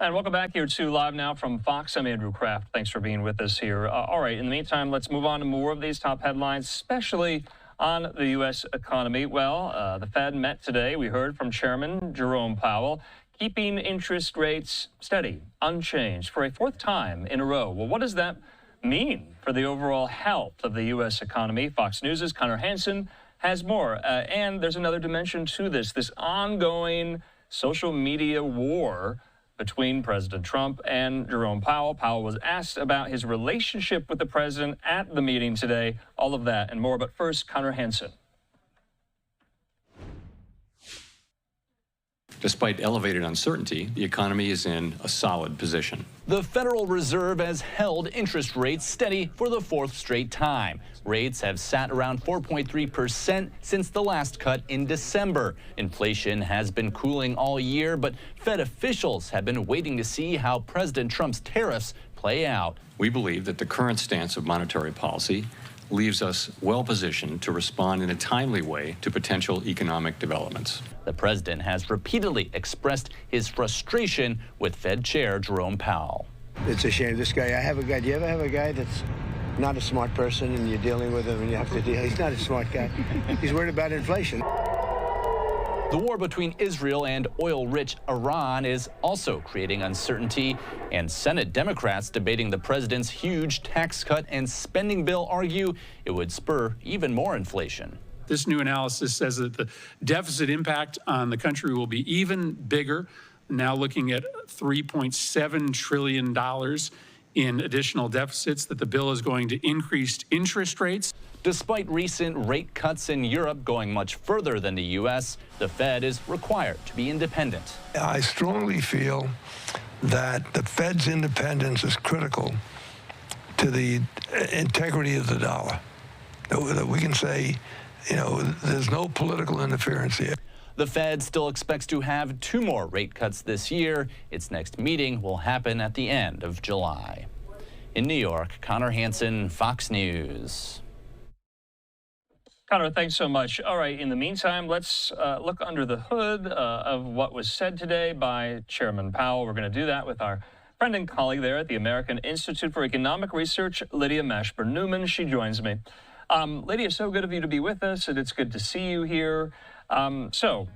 And welcome back here to Live Now from Fox. I'm Andrew Kraft. Thanks for being with us here. All right, in the meantime, let's move on to more of these top headlines, especially on the U.S. economy. Well, the Fed met today. We heard from Chairman Jerome Powell, keeping interest rates steady, unchanged for a fourth time in a row. Well, what does that mean for the overall health of the U.S. economy? Fox News' Connor Hansen has more. And there's another dimension to this ongoing social media war between President Trump and Jerome Powell. Powell was asked about his relationship with the president at the meeting today. All of that and more. But first, Connor Hansen. Despite elevated uncertainty, the economy is in a solid position. The Federal Reserve has held interest rates steady for the fourth straight time. Rates have sat around 4.3% since the last cut in December. Inflation has been cooling all year, but Fed officials have been waiting to see how President Trump's tariffs play out. We believe that the current stance of monetary policy leaves us well positioned to respond in a timely way to potential economic developments. The president has repeatedly expressed his frustration with Fed Chair Jerome Powell. It's a shame. This guy, do you ever have a guy that's not a smart person and you're dealing with him and you have to deal? He's not a smart guy. He's worried about inflation. The war between Israel and oil-rich Iran is also creating uncertainty, and Senate Democrats debating the president's huge tax cut and spending bill argue it would spur even more inflation. This new analysis says that the deficit impact on the country will be even bigger, now looking at $3.7 trillion in additional deficits, that the bill is going to increase interest rates. Despite recent rate cuts in Europe going much further than the U.S., the Fed is required to be independent. I strongly feel that the Fed's independence is critical to the integrity of the dollar. That we can say, you know, there's no political interference here. The Fed still expects to have 2 more rate cuts this year. Its next meeting will happen at the end of July. In New York, Connor Hansen, Fox News. Connor, thanks so much. All right, in the meantime, let's look under the hood of what was said today by Chairman Powell. We're going to do that with our friend and colleague there at the American Institute for Economic Research, Lydia Mashburn-Newman. She joins me. Lydia, so good of you to be with us, and it's good to see you here. So,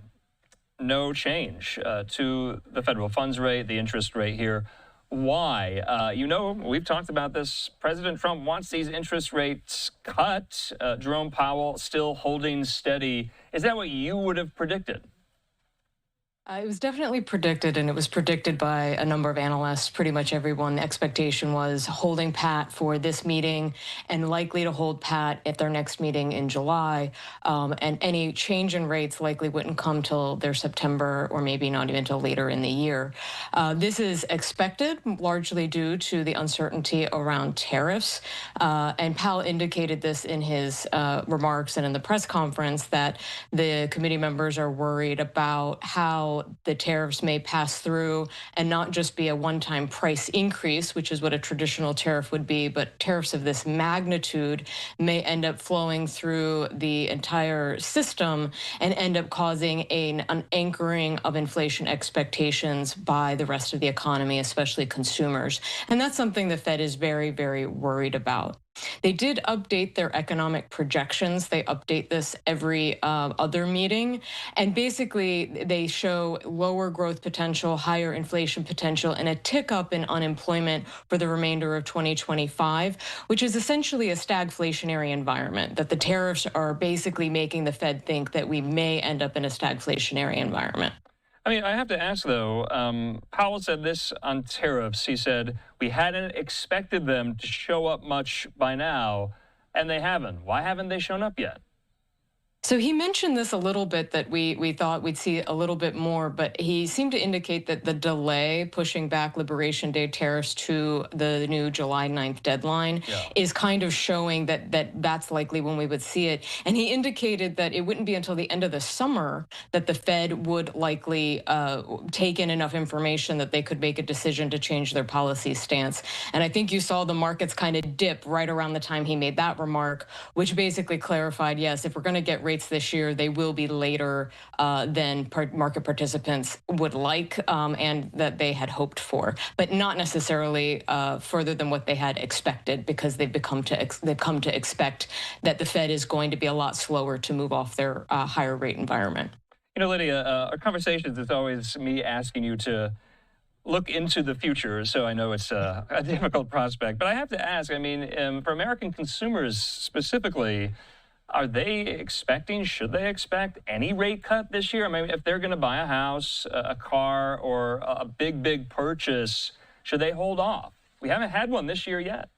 no change to the federal funds rate, the interest rate here. Why? You know, we've talked about this. President Trump wants these interest rates cut. Jerome Powell still holding steady. Is that what you would have predicted? It was definitely predicted, and it was predicted by a number of analysts, pretty much everyone. The expectation was holding pat for this meeting and likely to hold pat at their next meeting in July. And any change in rates likely wouldn't come till their September or maybe not even till later in the year. This is expected, largely due to the uncertainty around tariffs. And Powell indicated this in his remarks and in the press conference, that the committee members are worried about how the tariffs may pass through and not just be a one-time price increase, which is what a traditional tariff would be, but tariffs of this magnitude may end up flowing through the entire system and end up causing an anchoring of inflation expectations by the rest of the economy, especially consumers. And that's something the Fed is very, very worried about. They did update their economic projections. They update this every other meeting. And basically, they show lower growth potential, higher inflation potential, and a tick up in unemployment for the remainder of 2025, which is essentially a stagflationary environment, that the tariffs are basically making the Fed think that we may end up in a stagflationary environment. I mean, I have to ask, though, Powell said this on tariffs. He said, we hadn't expected them to show up much by now, and they haven't. Why haven't they shown up yet? So he mentioned this a little bit, that we thought we'd see a little bit more, but he seemed to indicate that the delay pushing back Liberation Day tariffs to the new July 9th deadline is kind of showing that's likely when we would see it. And he indicated that it wouldn't be until the end of the summer that the Fed would likely take in enough information that they could make a decision to change their policy stance. And I think you saw the markets kind of dip right around the time he made that remark, which basically clarified, yes, if we're going to get rates rates this year, they will be later than market participants would like and that they had hoped for, but not necessarily further than what they had expected, because they've come to expect that the Fed is going to be a lot slower to move off their higher rate environment. You know, Lydia, our conversations, it's always me asking you to look into the future, so I know it's a difficult prospect. But I have to ask, I mean, for American consumers specifically, are they expecting, should they expect any rate cut this year? I mean, if they're going to buy a house, a car, or a big purchase, should they hold off? We haven't had one this year yet.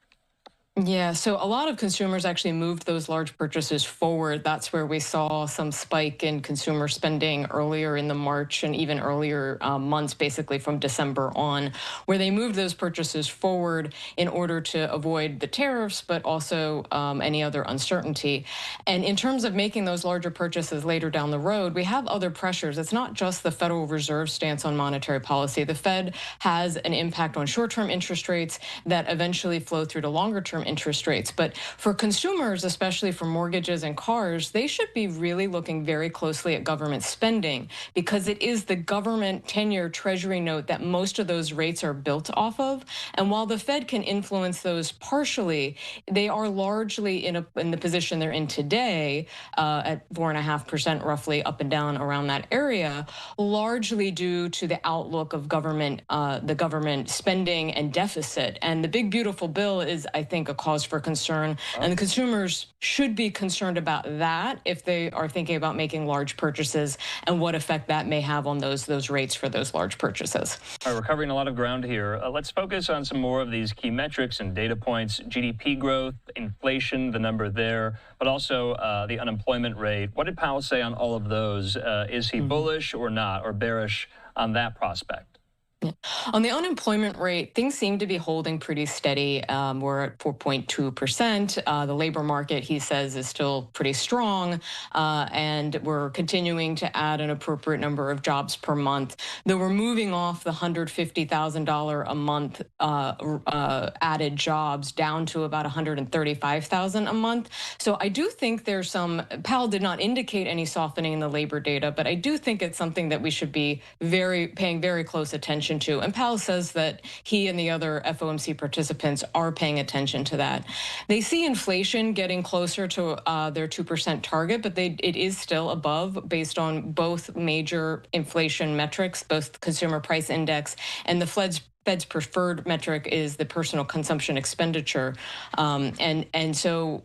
Yeah, so a lot of consumers actually moved those large purchases forward. That's where we saw some spike in consumer spending earlier in the March and even earlier months, basically from December on, where they moved those purchases forward in order to avoid the tariffs, but also any other uncertainty. And in terms of making those larger purchases later down the road, we have other pressures. It's not just the Federal Reserve stance on monetary policy. The Fed has an impact on short-term interest rates that eventually flow through to longer-term interest rates. But for consumers, especially for mortgages and cars, they should be really looking very closely at government spending, because it is the government 10-year Treasury note that most of those rates are built off of. And while the Fed can influence those partially, they are largely in the position they're in today at 4.5% roughly, up and down around that area, largely due to the outlook of the government spending and deficit. And the big beautiful bill is, I think, a cause for concern, and the consumers should be concerned about that if they are thinking about making large purchases and what effect that may have on those rates for those large purchases. All right, we're covering a lot of ground here. Let's focus on some more of these key metrics and data points: GDP growth, inflation, the number there, but also the unemployment rate. What did Powell say on all of those? Is he bullish or not, or bearish on that prospect? Yeah. On the unemployment rate, things seem to be holding pretty steady. We're at 4.2%. The labor market, he says, is still pretty strong, and we're continuing to add an appropriate number of jobs per month. Though we're moving off the $150,000 a month added jobs down to about $135,000 a month. So I do think there's some. Powell did not indicate any softening in the labor data, but I do think it's something that we should be paying very close attention to. And Powell says that he and the other FOMC participants are paying attention to that. They see inflation getting closer to their 2% target, but it is still above based on both major inflation metrics, both consumer price index and the Fed's preferred metric is the personal consumption expenditure. And so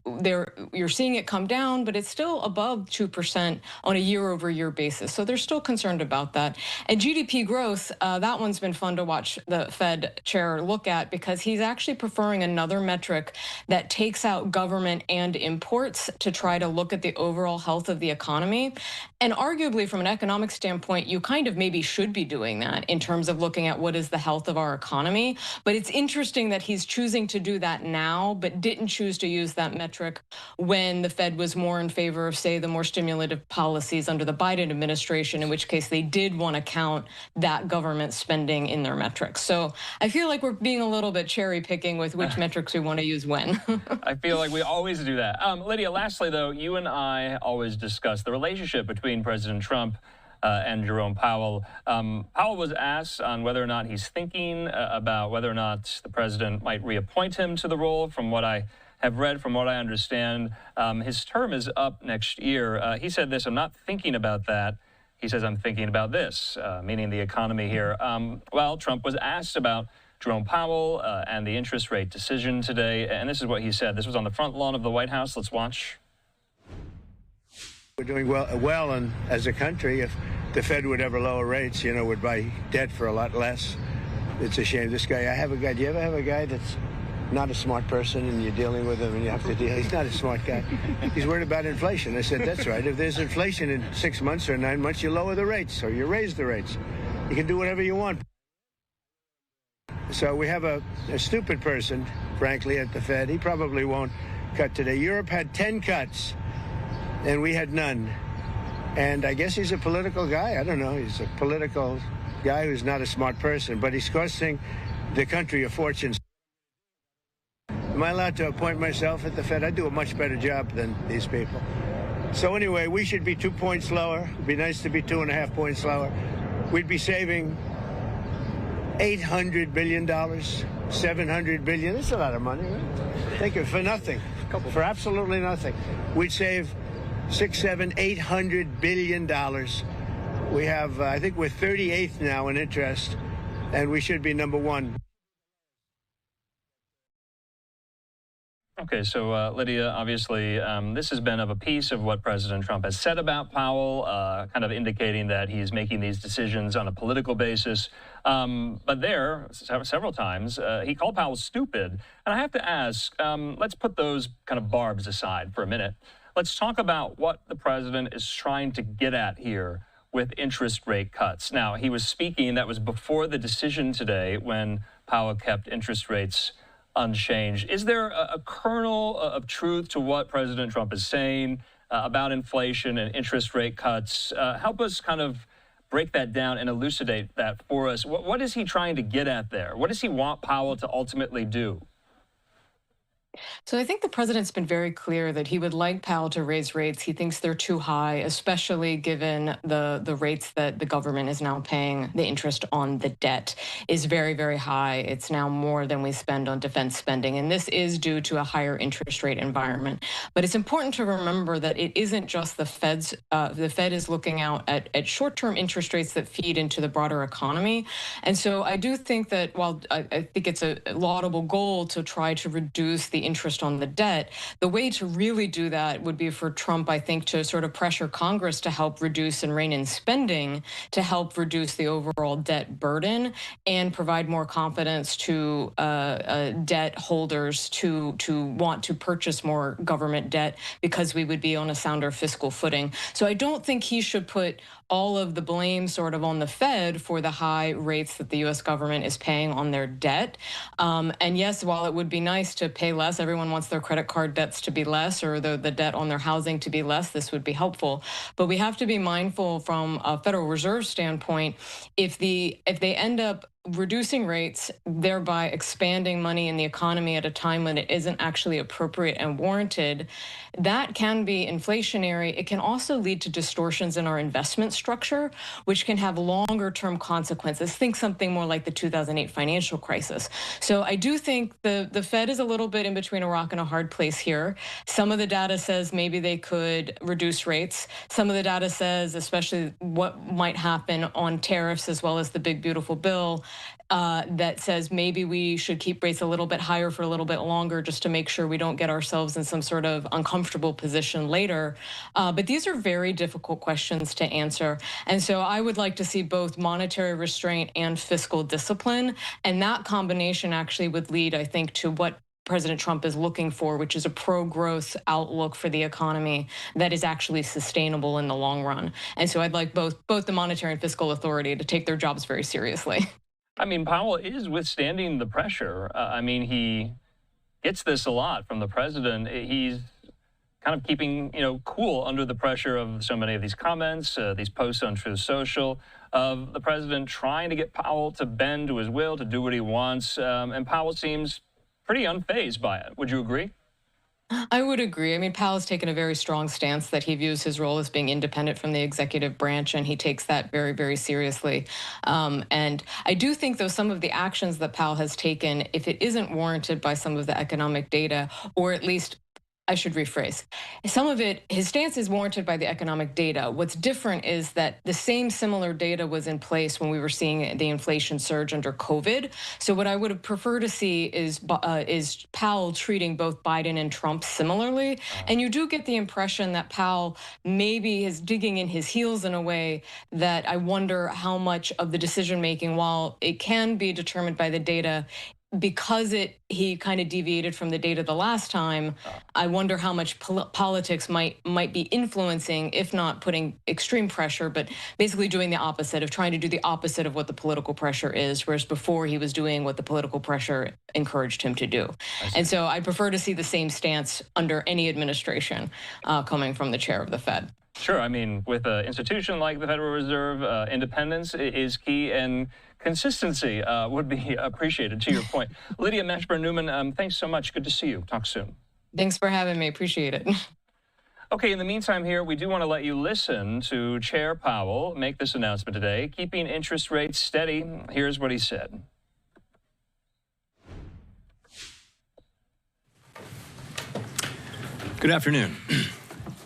you're seeing it come down, but it's still above 2% on a year-over-year basis. So they're still concerned about that. And GDP growth, that one's been fun to watch the Fed chair look at, because he's actually preferring another metric that takes out government and imports to try to look at the overall health of the economy. And arguably, from an economic standpoint, you kind of maybe should be doing that in terms of looking at what is the health of our economy. But it's interesting that he's choosing to do that now, but didn't choose to use that metric when the Fed was more in favor of, say, the more stimulative policies under the Biden administration, in which case they did want to count that government spending in their metrics. So I feel like we're being a little bit cherry picking with which metrics we want to use when. I feel like we always do that. Lydia, lastly, though, you and I always discuss the relationship between President Trump and Jerome Powell. Powell was asked on whether or not he's thinking about whether or not the president might reappoint him to the role. From what I have read, from what I understand, his term is up next year. He said this: "I'm not thinking about that." He says, "I'm thinking about this," meaning the economy here. Well, Trump was asked about Jerome Powell and the interest rate decision today, and this is what he said. This was on the front lawn of the White House. Let's watch. We're doing well, and as a country, if the Fed would ever lower rates, would buy debt for a lot less. It's a shame. This guy, do you ever have a guy that's not a smart person and you're dealing with him and you have to deal? He's not a smart guy. He's worried about inflation. I said, that's right. If there's inflation in 6 months or 9 months, you lower the rates or you raise the rates. You can do whatever you want. So we have a stupid person, frankly, at the Fed. He probably won't cut today. Europe had 10 cuts. And we had none. And I guess he's a political guy. I don't know. He's a political guy who's not a smart person, but he's costing the country a fortune. Am I allowed to appoint myself at the Fed? I do a much better job than these people. So anyway, we should be 2 points lower. It'd be nice to be 2.5 points lower. We'd be saving $800 billion, $700 billion. That's a lot of money, right? Think of it, for nothing, for absolutely nothing. We'd save $600, $700, $800 billion. We have, I think we're 38th now in interest, and we should be number one. Okay, so Lydia, obviously, this has been of a piece of what President Trump has said about Powell, kind of indicating that he's making these decisions on a political basis. But there, several times, he called Powell stupid. And I have to ask, let's put those kind of barbs aside for a minute. Let's talk about what the president is trying to get at here with interest rate cuts. Now, he was speaking, that was before the decision today when Powell kept interest rates unchanged. Is there a kernel of truth to what President Trump is saying about inflation and interest rate cuts? Help us kind of break that down and elucidate that for us. What is he trying to get at there? What does he want Powell to ultimately do? So I think the president's been very clear that he would like Powell to raise rates. He thinks they're too high, especially given the rates that the government is now paying. The interest on the debt is very, very high. It's now more than we spend on defense spending. And this is due to a higher interest rate environment. But it's important to remember that it isn't just the Fed's. The Fed is looking out at short-term interest rates that feed into the broader economy. And so I do think that while I think it's a laudable goal to try to reduce the interest on the debt, the way to really do that would be for Trump, I think, to sort of pressure Congress to help reduce and rein in spending to help reduce the overall debt burden and provide more confidence to debt holders to want to purchase more government debt because we would be on a sounder fiscal footing. So I don't think he should put all of the blame sort of on the Fed for the high rates that the U.S. government is paying on their debt. And yes, while it would be nice to pay less, everyone wants their credit card debts to be less or the debt on their housing to be less. This would be helpful. But we have to be mindful from a Federal Reserve standpoint, if they end up reducing rates, thereby expanding money in the economy at a time when it isn't actually appropriate and warranted, that can be inflationary. It can also lead to distortions in our investment structure, which can have longer term consequences. Think something more like the 2008 financial crisis. So I do think the Fed is a little bit in between a rock and a hard place here. Some of the data says maybe they could reduce rates. Some of the data says, especially what might happen on tariffs as well as the big beautiful bill, that says maybe we should keep rates a little bit higher for a little bit longer just to make sure we don't get ourselves in some sort of uncomfortable position later. But these are very difficult questions to answer. And so I would like to see both monetary restraint and fiscal discipline. And that combination actually would lead, I think, to what President Trump is looking for, which is a pro-growth outlook for the economy that is actually sustainable in the long run. And so I'd like both the monetary and fiscal authority to take their jobs very seriously. I mean, Powell is withstanding the pressure. I mean, he gets this a lot from the president. He's kind of keeping, cool under the pressure of so many of these comments, these posts on Truth Social, of the president trying to get Powell to bend to his will, to do what he wants. And Powell seems pretty unfazed by it. Would you agree? I would agree. I mean, Powell's taken a very strong stance that he views his role as being independent from the executive branch, and he takes that very, very seriously. And I do think, though, some of the actions that Powell has taken, if it isn't warranted by some of the economic data, or at least I should rephrase. Some of it, his stance is warranted by the economic data. What's different is that the same similar data was in place when we were seeing the inflation surge under COVID. So what I would have preferred to see is Powell treating both Biden and Trump similarly. And you do get the impression that Powell maybe is digging in his heels in a way that I wonder how much of the decision making, while it can be determined by the data, because he kind of deviated from the data the last time, I wonder how much politics might be influencing, if not putting extreme pressure, but basically doing the opposite, of trying to do the opposite of what the political pressure is, whereas before he was doing what the political pressure encouraged him to do. And so I prefer to see the same stance under any administration coming from the chair of the Fed. Sure. I mean, with an institution like the Federal Reserve, independence is key, and consistency would be appreciated, to your point. Lydia Mashburn-Newman, thanks so much. Good to see you. Talk soon. Thanks for having me. Appreciate it. Okay, in the meantime here, we do want to let you listen to Chair Powell make this announcement today, keeping interest rates steady. Here's what he said. Good afternoon.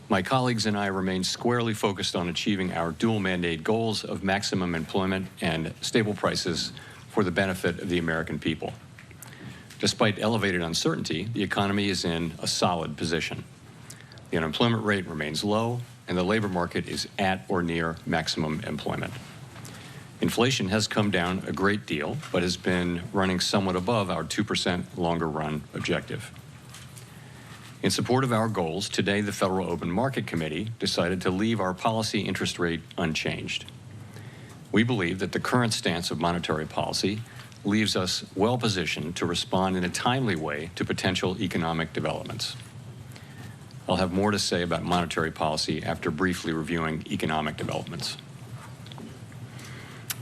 My colleagues and I remain squarely focused on achieving our dual mandate goals of maximum employment and stable prices for the benefit of the American people. Despite elevated uncertainty, the economy is in a solid position. The unemployment rate remains low, and the labor market is at or near maximum employment. Inflation has come down a great deal, but has been running somewhat above our 2% longer run objective. In support of our goals, today the Federal Open Market Committee decided to leave our policy interest rate unchanged. We believe that the current stance of monetary policy leaves us well positioned to respond in a timely way to potential economic developments. I'll have more to say about monetary policy after briefly reviewing economic developments.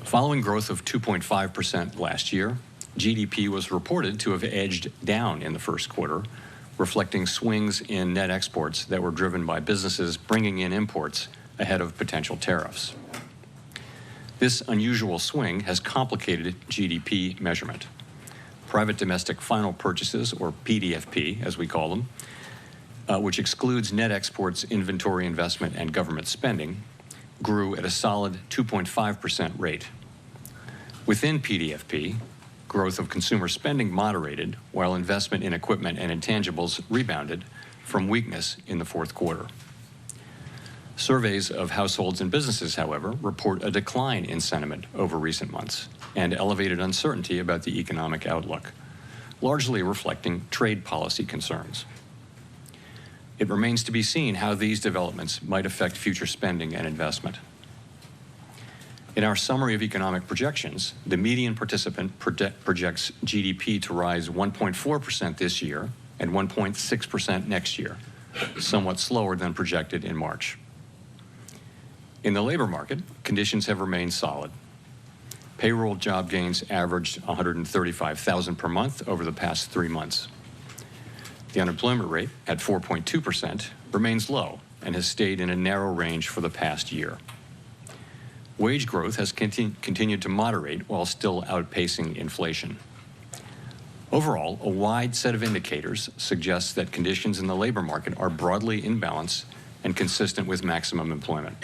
Following growth of 2.5% last year, GDP was reported to have edged down in the first quarter, reflecting swings in net exports that were driven by businesses bringing in imports ahead of potential tariffs. This unusual swing has complicated GDP measurement. Private domestic final purchases, or PDFP, as we call them, which excludes net exports, inventory investment, and government spending, grew at a solid 2.5% rate. Within PDFP, growth of consumer spending moderated, while investment in equipment and intangibles rebounded from weakness in the fourth quarter. Surveys of households and businesses, however, report a decline in sentiment over recent months and elevated uncertainty about the economic outlook, largely reflecting trade policy concerns. It remains to be seen how these developments might affect future spending and investment. In our summary of economic projections, the median participant projects GDP to rise 1.4% this year and 1.6% next year, somewhat slower than projected in March. In the labor market, conditions have remained solid. Payroll job gains averaged 135,000 per month over the past 3 months. The unemployment rate, at 4.2%, remains low and has stayed in a narrow range for the past year. Wage growth has continued to moderate while still outpacing inflation. Overall, a wide set of indicators suggests that conditions in the labor market are broadly in balance and consistent with maximum employment.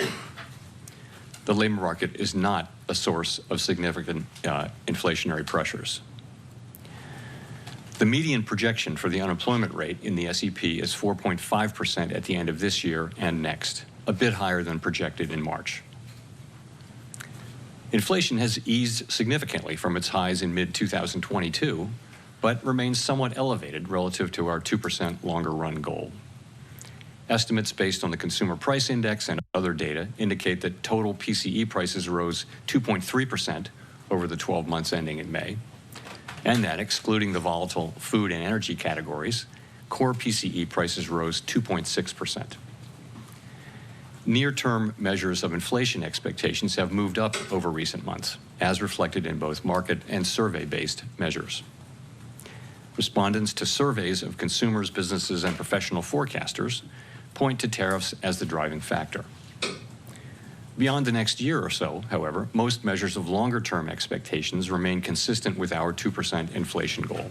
The labor market is not a source of significant inflationary pressures. The median projection for the unemployment rate in the SEP is 4.5% at the end of this year and next, a bit higher than projected in March. Inflation has eased significantly from its highs in mid-2022, but remains somewhat elevated relative to our 2% longer run goal. Estimates based on the Consumer Price Index and other data indicate that total PCE prices rose 2.3% over the 12 months ending in May, and that excluding the volatile food and energy categories, core PCE prices rose 2.6%. Near-term measures of inflation expectations have moved up over recent months, as reflected in both market and survey-based measures. Respondents to surveys of consumers, businesses, and professional forecasters point to tariffs as the driving factor. Beyond the next year or so, however, most measures of longer-term expectations remain consistent with our 2% inflation goal.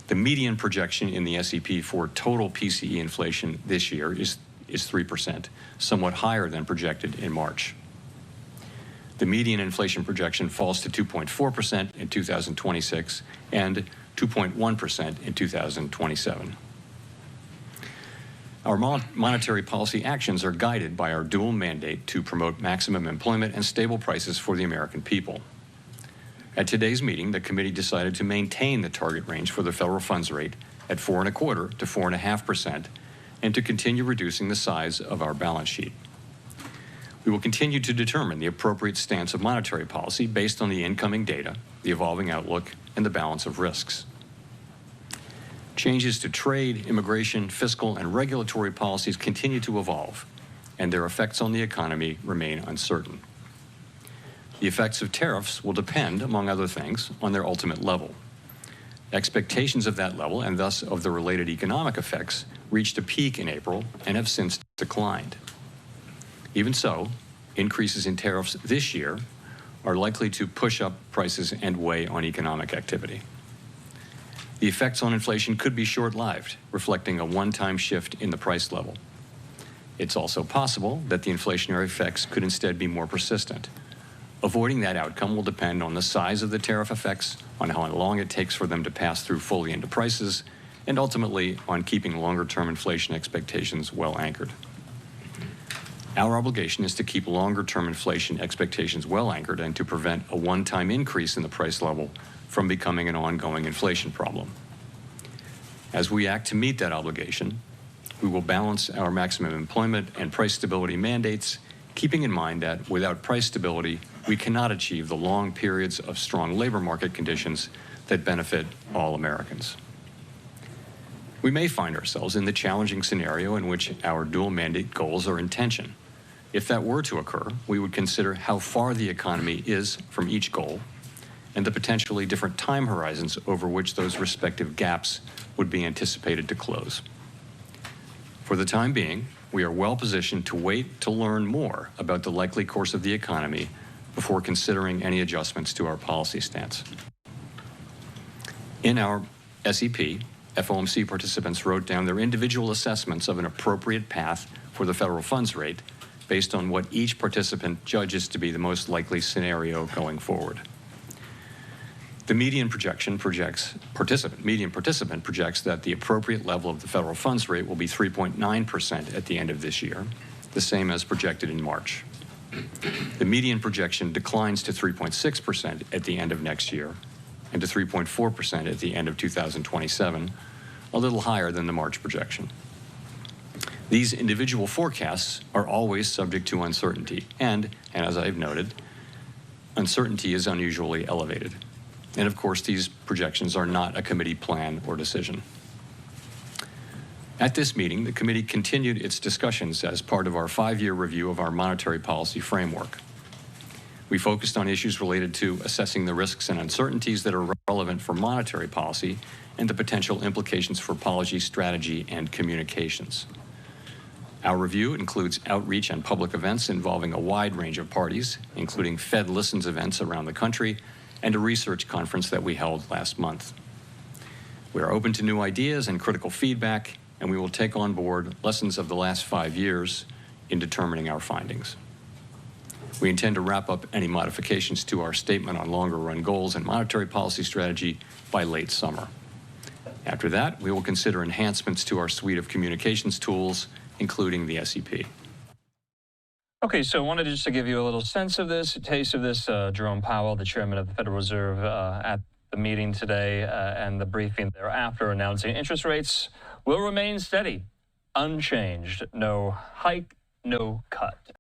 The median projection in the SEP for total PCE inflation this year is 3%, somewhat higher than projected in March. The median inflation projection falls to 2.4% in 2026 and 2.1% in 2027. Our monetary policy actions are guided by our dual mandate to promote maximum employment and stable prices for the American people. At today's meeting, the committee decided to maintain the target range for the federal funds rate at 4.25% to 4.5%, and to continue reducing the size of our balance sheet. We will continue to determine the appropriate stance of monetary policy based on the incoming data, the evolving outlook, and the balance of risks. Changes to trade, immigration, fiscal, and regulatory policies continue to evolve, and their effects on the economy remain uncertain. The effects of tariffs will depend, among other things, on their ultimate level. Expectations of that level, and thus of the related economic effects, reached a peak in April and have since declined. Even so, increases in tariffs this year are likely to push up prices and weigh on economic activity. The effects on inflation could be short-lived, reflecting a one-time shift in the price level. It's also possible that the inflationary effects could instead be more persistent. Avoiding that outcome will depend on the size of the tariff effects, on how long it takes for them to pass through fully into prices, and ultimately on keeping longer-term inflation expectations well anchored. Our obligation is to keep longer-term inflation expectations well anchored and to prevent a one-time increase in the price level from becoming an ongoing inflation problem. As we act to meet that obligation, we will balance our maximum employment and price stability mandates, keeping in mind that without price stability, we cannot achieve the long periods of strong labor market conditions that benefit all Americans. We may find ourselves in the challenging scenario in which our dual mandate goals are in tension. If that were to occur, we would consider how far the economy is from each goal and the potentially different time horizons over which those respective gaps would be anticipated to close. For the time being, we are well positioned to wait to learn more about the likely course of the economy before considering any adjustments to our policy stance. In our SEP, FOMC participants wrote down their individual assessments of an appropriate path for the federal funds rate based on what each participant judges to be the most likely scenario going forward. The median participant projects that the appropriate level of the federal funds rate will be 3.9% at the end of this year, the same as projected in March. The median projection declines to 3.6% at the end of next year and to 3.4% at the end of 2027, a little higher than the March projection. These individual forecasts are always subject to uncertainty, and as I've noted, uncertainty is unusually elevated. And of course, these projections are not a committee plan or decision. At this meeting, the committee continued its discussions as part of our 5-year review of our monetary policy framework. We focused on issues related to assessing the risks and uncertainties that are relevant for monetary policy and the potential implications for policy strategy and communications. Our review includes outreach and public events involving a wide range of parties, including Fed Listens events around the country and a research conference that we held last month. We are open to new ideas and critical feedback, and we will take on board lessons of the last 5 years in determining our findings. We intend to wrap up any modifications to our statement on longer-run goals and monetary policy strategy by late summer. After that, we will consider enhancements to our suite of communications tools, including the SEP. Okay, so I wanted just to give you a little sense of this, a taste of this. Jerome Powell, the chairman of the Federal Reserve, at the meeting today and the briefing thereafter, announcing interest rates will remain steady, unchanged. No hike, no cut.